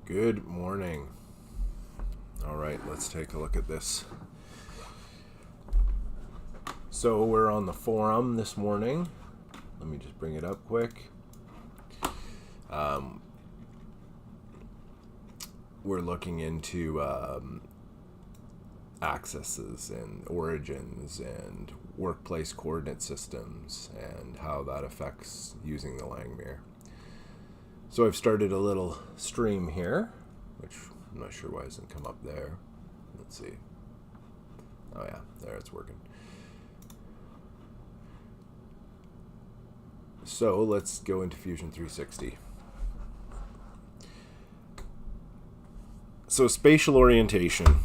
Good morning. All right, let's take a look at this. So we're on the forum this morning. Let me just bring it up quick. We're looking into accesses and origins and workplace coordinate systems and how that affects using the Langmuir. So I've started a little stream here, which I'm not sure why it doesn't come up there. Let's see. Oh yeah, there it's working. So let's go into Fusion 360. So spatial orientation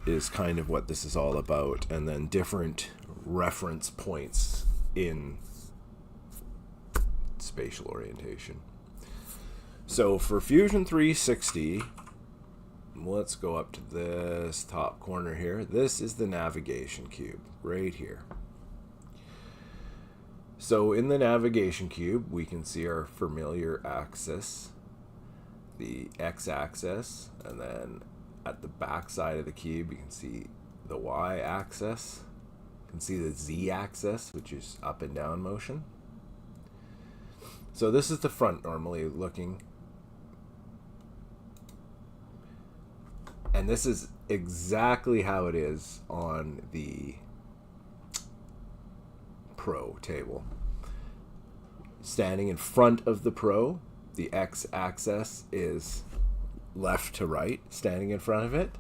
is kind of what this is all about, and then different reference points in spatial orientation. So for Fusion 360, let's go up to this top corner here. This is the navigation cube right here. So in the navigation cube, we can see our familiar axis, the x-axis, and then at the back side of the cube, you can see the y-axis. You can see the z-axis, which is up and down motion. So this is the front normally looking. And this is exactly how it is on the Pro table. Standing in front of the Pro, the x-axis is left to right, standing in front of it.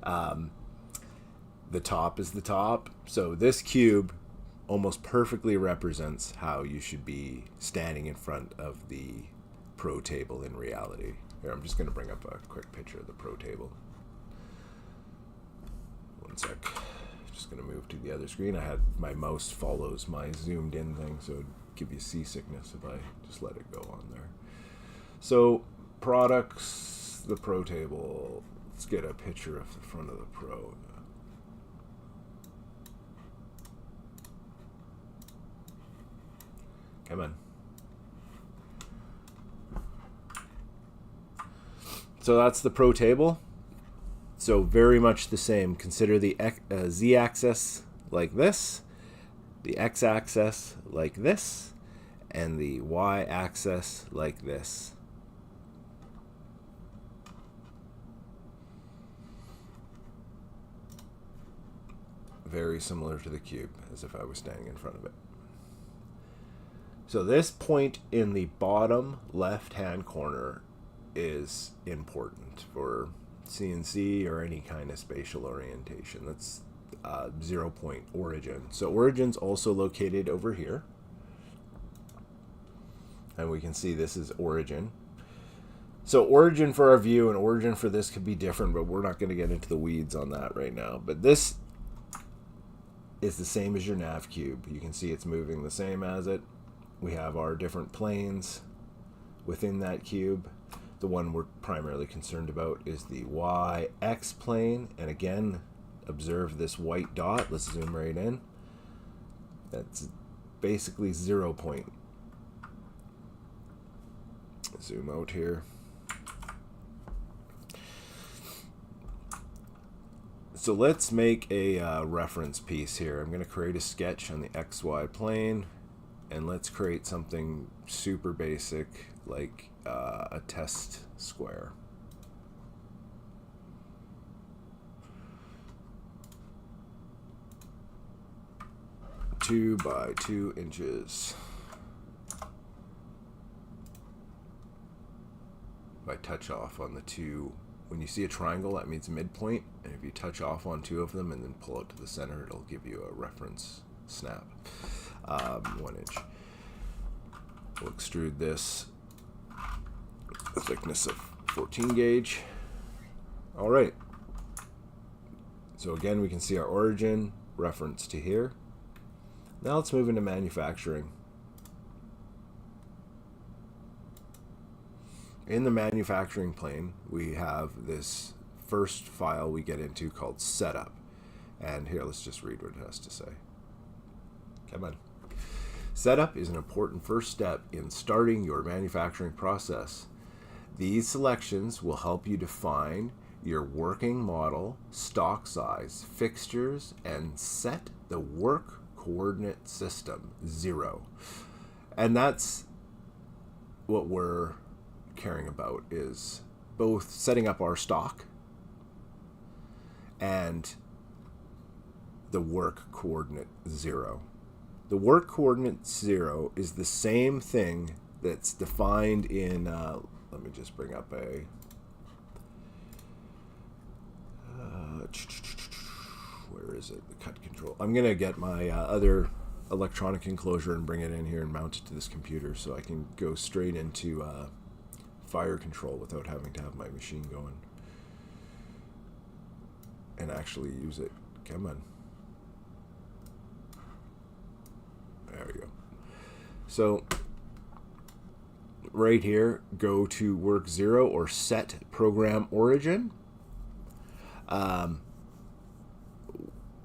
The top is the top. So this cube almost perfectly represents how you should be standing in front of the Pro table in reality. Here, I'm just going to bring up a quick picture of the Pro table. One sec. Just going to move to the other screen. I had my mouse follows my zoomed in thing, so it'd give you seasickness if I just let it go on there. So, products, the Pro table. Let's get a picture of the front of the Pro. Come on. So that's the Pro table. So very much the same. Consider the z-axis like this, the x-axis like this, and the y-axis like this. Very similar to the cube, as if I was standing in front of it. So this point in the bottom left-hand corner is important for CNC or any kind of spatial orientation. That's 0 point origin. So origin's also located over here. And we can see this is origin. So origin for our view and origin for this could be different, but we're not going to get into the weeds on that right now. But this is the same as your nav cube. You can see it's moving the same as it. We have our different planes within that cube. The one we're primarily concerned about is the YX plane. And again, observe this white dot. Let's zoom right in. That's basically 0 point. Zoom out here. So let's make a reference piece here. I'm going to create a sketch on the XY plane. And let's create something super basic like a test square. Two by 2 inches. If I touch off on the two, when you see a triangle, that means midpoint. And if you touch off on two of them and then pull it to the center, it'll give you a reference snap. 1 inch. We'll extrude this a thickness of 14 gauge. All right. So again, we can see our origin reference to here. Now let's move into manufacturing. In the manufacturing plane, we have this first file we get into called setup. And here, let's just read what it has to say. Come on. Setup is an important first step in starting your manufacturing process. These selections will help you define your working model, stock size, fixtures, and set the work coordinate system 0. And that's what we're caring about, is both setting up our stock and the work coordinate 0. The work coordinate 0 is the same thing that's defined in, let me just bring up a, where is it, the cut control. I'm going to get my other electronic enclosure and bring it in here and mount it to this computer so I can go straight into fire control without having to have my machine going and actually use it. Come on. There we go. So right here, go to work 0 or set program origin.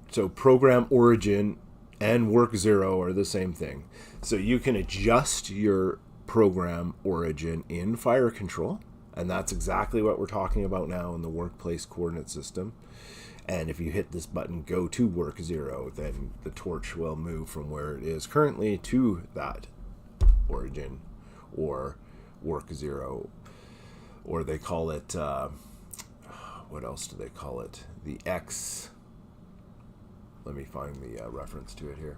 So program origin and work 0 are the same thing. So you can adjust your program origin in fire control, and that's exactly what we're talking about now in the workplace coordinate system. And if you hit this button, go to work 0, then the torch will move from where it is currently to that origin or work 0, or they call it, what else do they call it? The X. Let me find the reference to it here.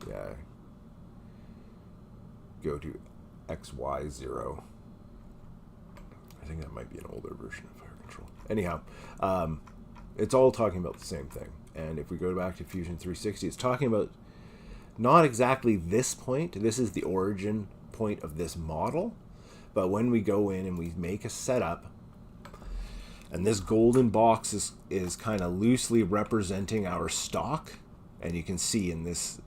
Yeah. Go to XY0. I think that might be an older version of fire control. Anyhow, it's all talking about the same thing. And if we go back to Fusion 360, it's talking about not exactly this point. This is the origin point of this model. But when we go in and we make a setup, and this golden box is kind of loosely representing our stock, and you can see in this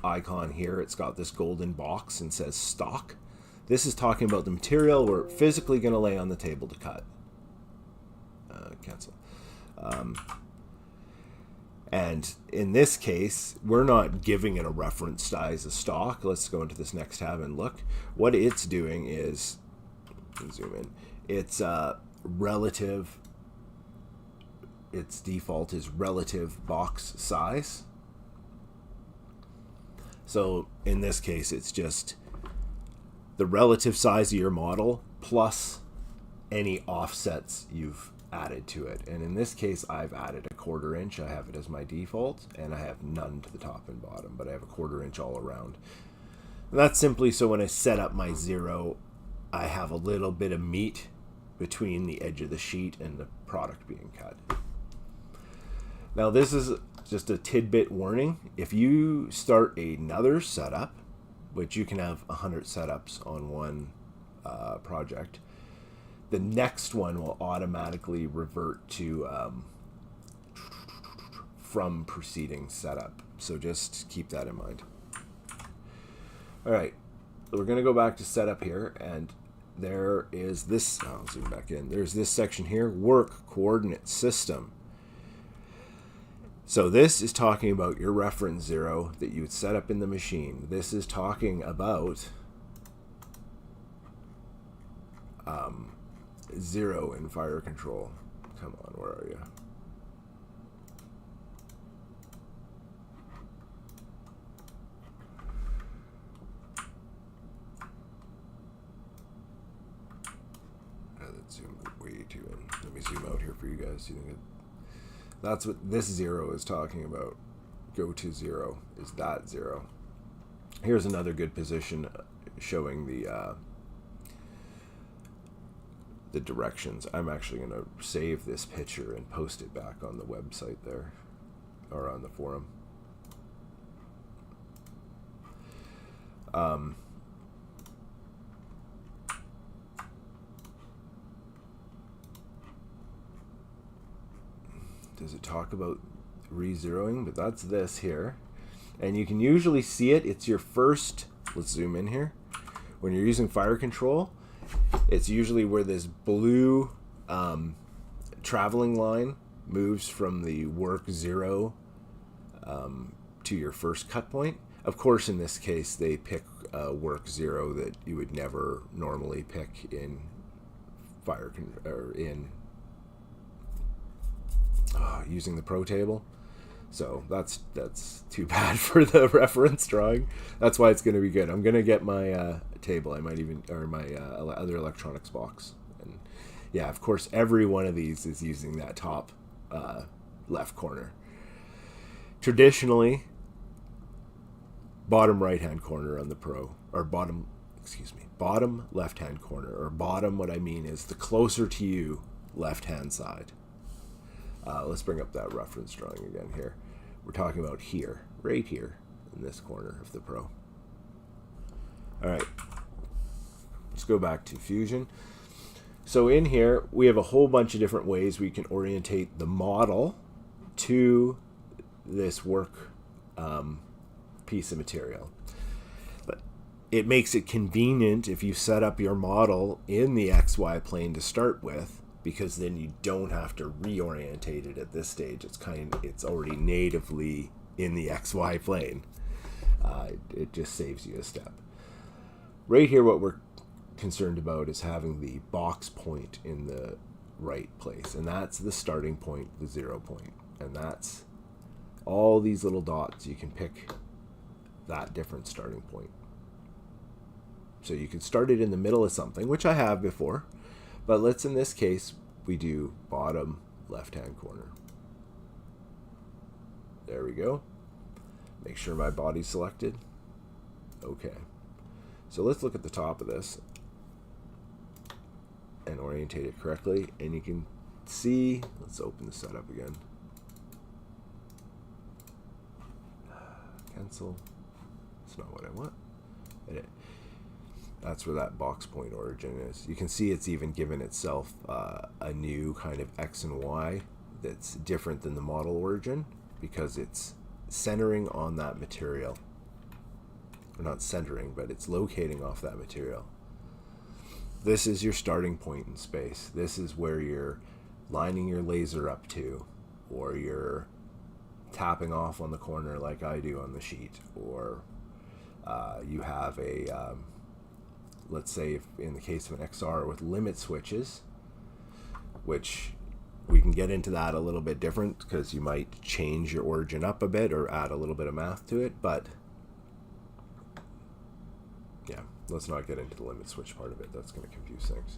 icon here, it's got this golden box and says stock. This is talking about the material we're physically going to lay on the table to cut. Cancel. And in this case, we're not giving it a reference size of stock. Let's go into this next tab and look. What it's doing is, zoom in, it's relative, its default is relative box size. So in this case, it's just the relative size of your model plus any offsets you've added to it. And in this case, I've added a 1/4 inch. I have it as my default, and I have none to the top and bottom, but I have a 1/4 inch all around. And that's simply so when I set up my 0, I have a little bit of meat between the edge of the sheet and the product being cut. Now this is just a tidbit warning. If you start another setup, which you can have 100 setups on one project, the next one will automatically revert to from preceding setup. So just keep that in mind. All right, we're going to go back to setup here, and there is this, I'll zoom back in, there's this section here, work coordinate system. So this is talking about your reference 0 that you would set up in the machine. This is talking about 0 in fire control. Come on, where are you? That zoomed way too in. Let me zoom out here for you guys. You think that's what this 0 is talking about. Go to 0 is that 0. Here's another good position showing the directions. I'm actually going to save this picture and post it back on the website there, or on the forum. Does it talk about re-zeroing? But that's this here. And you can usually see it. It's your first, let's zoom in here. When you're using fire control, it's usually where this blue traveling line moves from the work 0 to your first cut point. Of course, in this case, they pick work 0 that you would never normally pick in using the Pro table. So that's too bad for the reference drawing. That's why it's going to be good. I'm going to get my table. I might even, or my other electronics box. And yeah, of course, every one of these is using that top left corner. Traditionally, bottom right-hand corner on the Pro, or bottom left-hand corner, or bottom, what I mean is the closer to you left-hand side. Let's bring up that reference drawing again here. We're talking about here, right here, in this corner of the Pro. All right, let's go back to Fusion. So in here, we have a whole bunch of different ways we can orientate the model to this work piece of material. But it makes it convenient if you set up your model in the XY plane to start with, because then you don't have to reorientate it at this stage. It's already natively in the XY plane. It just saves you a step. Right here, what we're concerned about is having the box point in the right place, and that's the starting point, the 0 point, and that's all these little dots. You can pick that different starting point. So you can start it in the middle of something, which I have before. But let's, in this case, we do bottom left-hand corner. There we go. Make sure my body's selected. Okay. So let's look at the top of this and orientate it correctly. And you can see, let's open the setup again. Cancel. That's not what I want. Edit. That's where that box point origin is. You can see it's even given itself a new kind of X and Y that's different than the model origin, because it's centering on that material. Or not centering, but it's locating off that material. This is your starting point in space. This is where you're lining your laser up to, or you're tapping off on the corner like I do on the sheet, or you have a let's say if in the case of an XR with limit switches, which we can get into that a little bit different, because you might change your origin up a bit or add a little bit of math to it, but yeah, let's not get into the limit switch part of it. That's going to confuse things.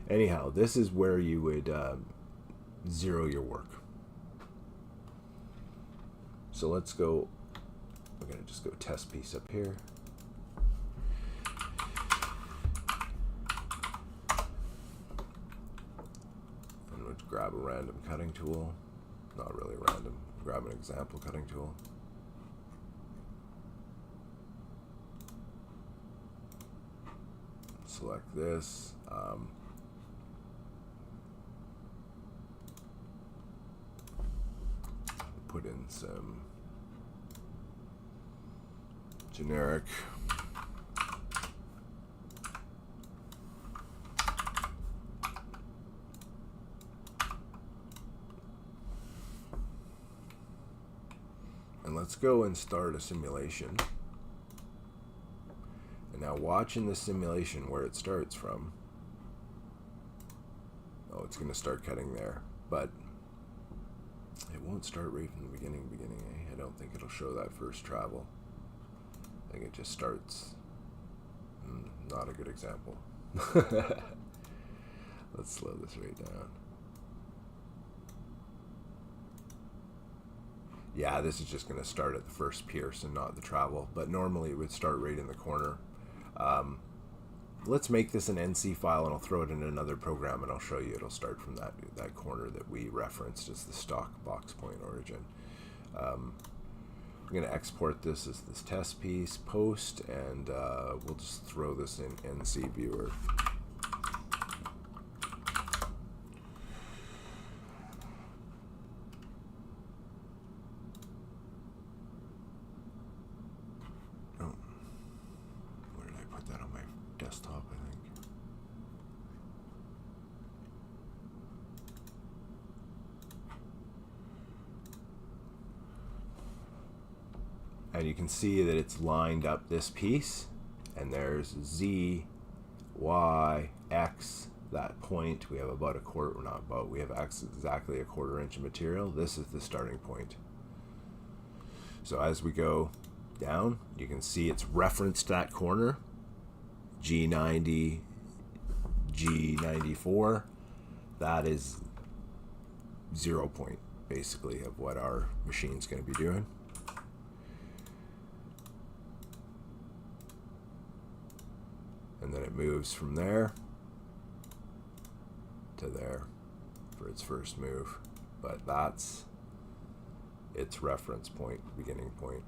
Anyhow, this is where you would zero your work. So let's go, we're going to just go test piece up here. And we'll grab a random cutting tool. Not really random. Grab an example cutting tool. Select this. Put in some generic and let's go and start a simulation. And now watch in the simulation where it starts from. Oh, it's going to start cutting there, but it won't start right from the beginning, eh? I don't think it'll show that first travel. I think it just starts. Not a good example. Let's slow this right down. Yeah, this is just going to start at the first pierce and not the travel, but normally it would start right in the corner. Let's make this an NC file, and I'll throw it in another program, and I'll show you it'll start from that corner that we referenced as the stock box point origin. I'm going to export this as this test piece, post, and we'll just throw this in NC viewer. Desktop, I think. And you can see that it's lined up this piece, and there's Z, Y, X, that point. We have about a quarter, not about, we have exactly a 1/4 inch of material. This is the starting point. So as we go down, you can see it's referenced that corner, G90, G94. That is 0 point, basically, of what our machine's going to be doing. And then it moves from there to there for its first move. But that's its reference point, beginning point.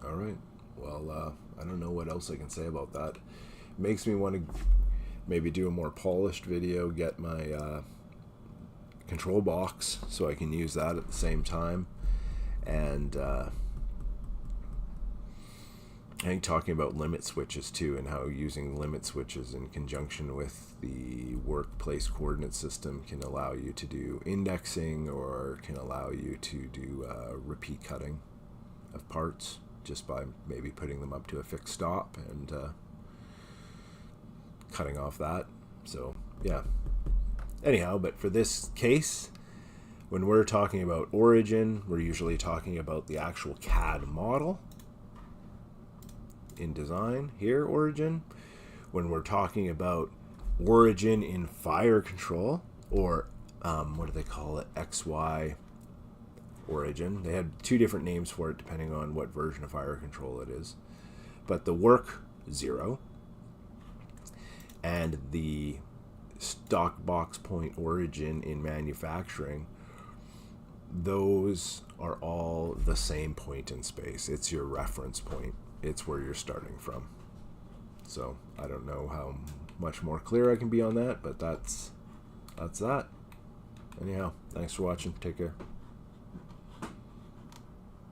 All right. Well, I don't know what else I can say about that. It makes me want to maybe do a more polished video, get my control box so I can use that at the same time. And I think talking about limit switches too, and how using limit switches in conjunction with the workplace coordinate system can allow you to do indexing, or can allow you to do repeat cutting of parts just by maybe putting them up to a fixed stop and cutting off that. So yeah, anyhow, but for this case, when we're talking about origin, we're usually talking about the actual CAD model in design. Here, origin. When we're talking about origin in fire control, or what do they call it, XY origin. They had 2 different names for it depending on what version of fire control it is. But the work 0 and the stock box point origin in manufacturing, those are all the same point in space. It's your reference point. It's where you're starting from. So I don't know how much more clear I can be on that, but that's that. Anyhow, thanks for watching. Take care.